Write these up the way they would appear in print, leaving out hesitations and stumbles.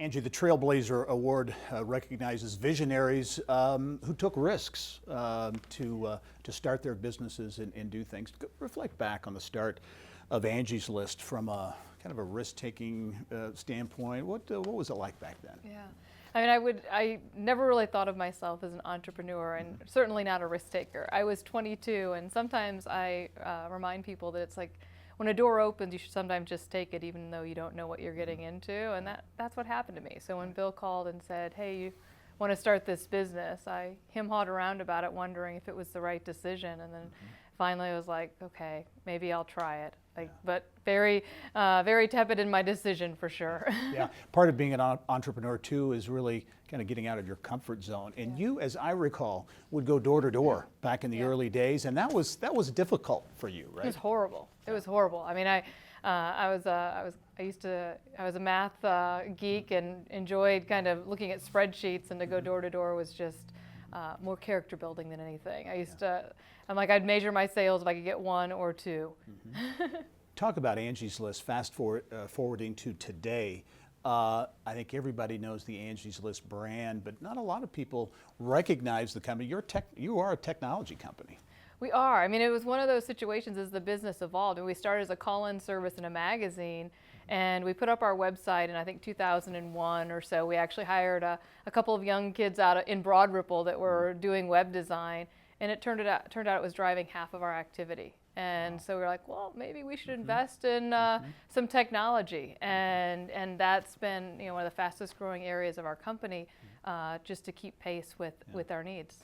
Angie, the Trailblazer Award recognizes visionaries who took risks to start their businesses and do things. Reflect back on the start of Angie's List from a kind of a risk-taking standpoint. What was it like back then? Yeah, I mean, I never really thought of myself as an entrepreneur, and certainly not a risk taker. I was 22, and sometimes I remind people that it's like, when a door opens, you should sometimes just take it, even though you don't know what you're getting into, and that's what happened to me. So when Bill called and said, "Hey, you want to start this business?" I him-hawed around about it, wondering if it was the right decision, and then finally I was like, "Okay, maybe I'll try it." But very, very tepid in my decision, for sure. Yeah, part of being an entrepreneur too is really kind of getting out of your comfort zone. And you, as I recall, would go door to door back in the early days, and that was difficult for you, right? It was horrible. It was horrible. I mean, I was a math geek and enjoyed kind of looking at spreadsheets, and to go door to door was just more character building than anything. I'm like, I'd measure my sales if I could get one or two. Talk about Angie's List, forwarding to today. I think everybody knows the Angie's List brand, but not a lot of people recognize the company. You are a technology company. We are. I mean, it was one of those situations as the business evolved. And we started as a call-in service in a magazine, and we put up our website in, I think, 2001 or so. We actually hired a couple of young kids in Broad Ripple that were doing web design, and it turned out it was driving half of our activity. And so we were like, well, maybe we should invest in some technology, and that's been one of the fastest growing areas of our company, just to keep pace with our needs.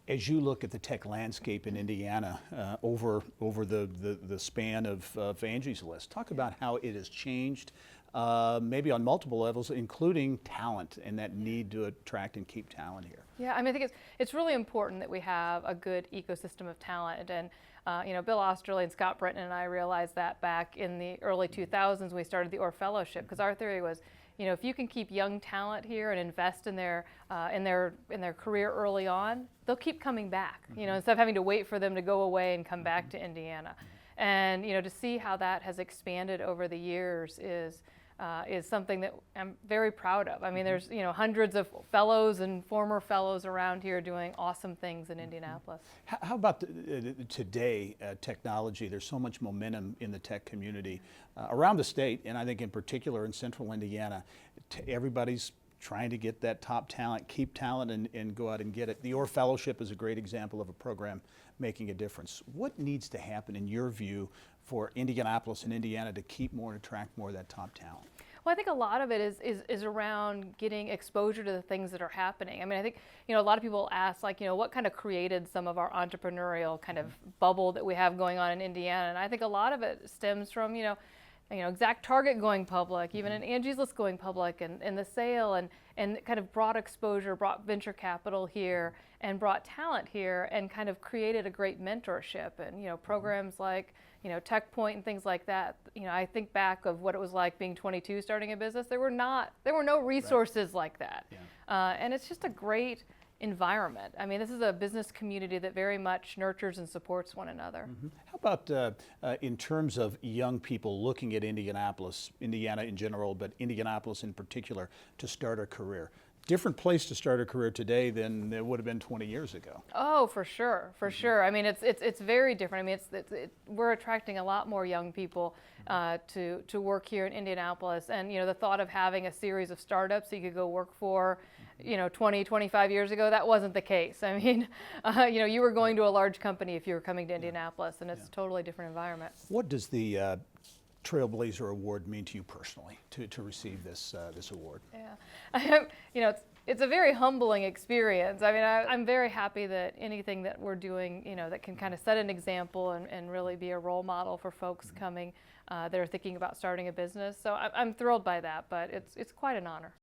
As you look at the tech landscape in Indiana over the span of Angie's List, talk about how it has changed, maybe on multiple levels, including talent and that need to attract and keep talent here. Yeah, I mean, I think it's really important that we have a good ecosystem of talent, and Bill Osterley and Scott Brenton and I realized that back in the early 2000s when we started the Orr Fellowship, because our theory was, if you can keep young talent here and invest in their career early on, they'll keep coming back. Instead of having to wait for them to go away and come back to Indiana, and to see how that has expanded over the years is something that I'm very proud of. I mean, there's hundreds of fellows and former fellows around here doing awesome things in Indianapolis. How about today, technology? There's so much momentum in the tech community around the state, and I think in particular in central Indiana. Everybody's trying to get that top talent, keep talent, and go out and get it. The Orr Fellowship is a great example of a program making a difference. What needs to happen, in your view, for Indianapolis and Indiana to keep more and attract more of that top talent? Well, I think a lot of it is around getting exposure to the things that are happening. I mean, I think, a lot of people ask, like, what kind of created some of our entrepreneurial kind of bubble that we have going on in Indiana? And I think a lot of it stems from, Exact Target going public, even an Angie's List going public, and the sale, and kind of brought exposure, brought venture capital here, and brought talent here, and kind of created a great mentorship, and programs like TechPoint and things like that. I think back of what it was like being 22 starting a business. There were no resources like that, and it's just a great environment. I mean, this is a business community that very much nurtures and supports one another. How about in terms of young people looking at Indiana in general, but Indianapolis in particular, to start a career? Different place to start a career today than it would have been 20 years ago. Oh, for sure, for sure. I mean, it's very different. I mean, we're attracting a lot more young people to work here in Indianapolis, and the thought of having a series of startups that you could go work for, 20, 25 years ago, that wasn't the case. I mean, you were going to a large company if you were coming to Indianapolis, and it's a totally different environment. What does the Trailblazer Award mean to you personally, to receive this award? Yeah, it's a very humbling experience. I mean, I'm very happy that anything that we're doing, that can kind of set an example and really be a role model for folks coming that are thinking about starting a business. So I'm thrilled by that, but it's quite an honor.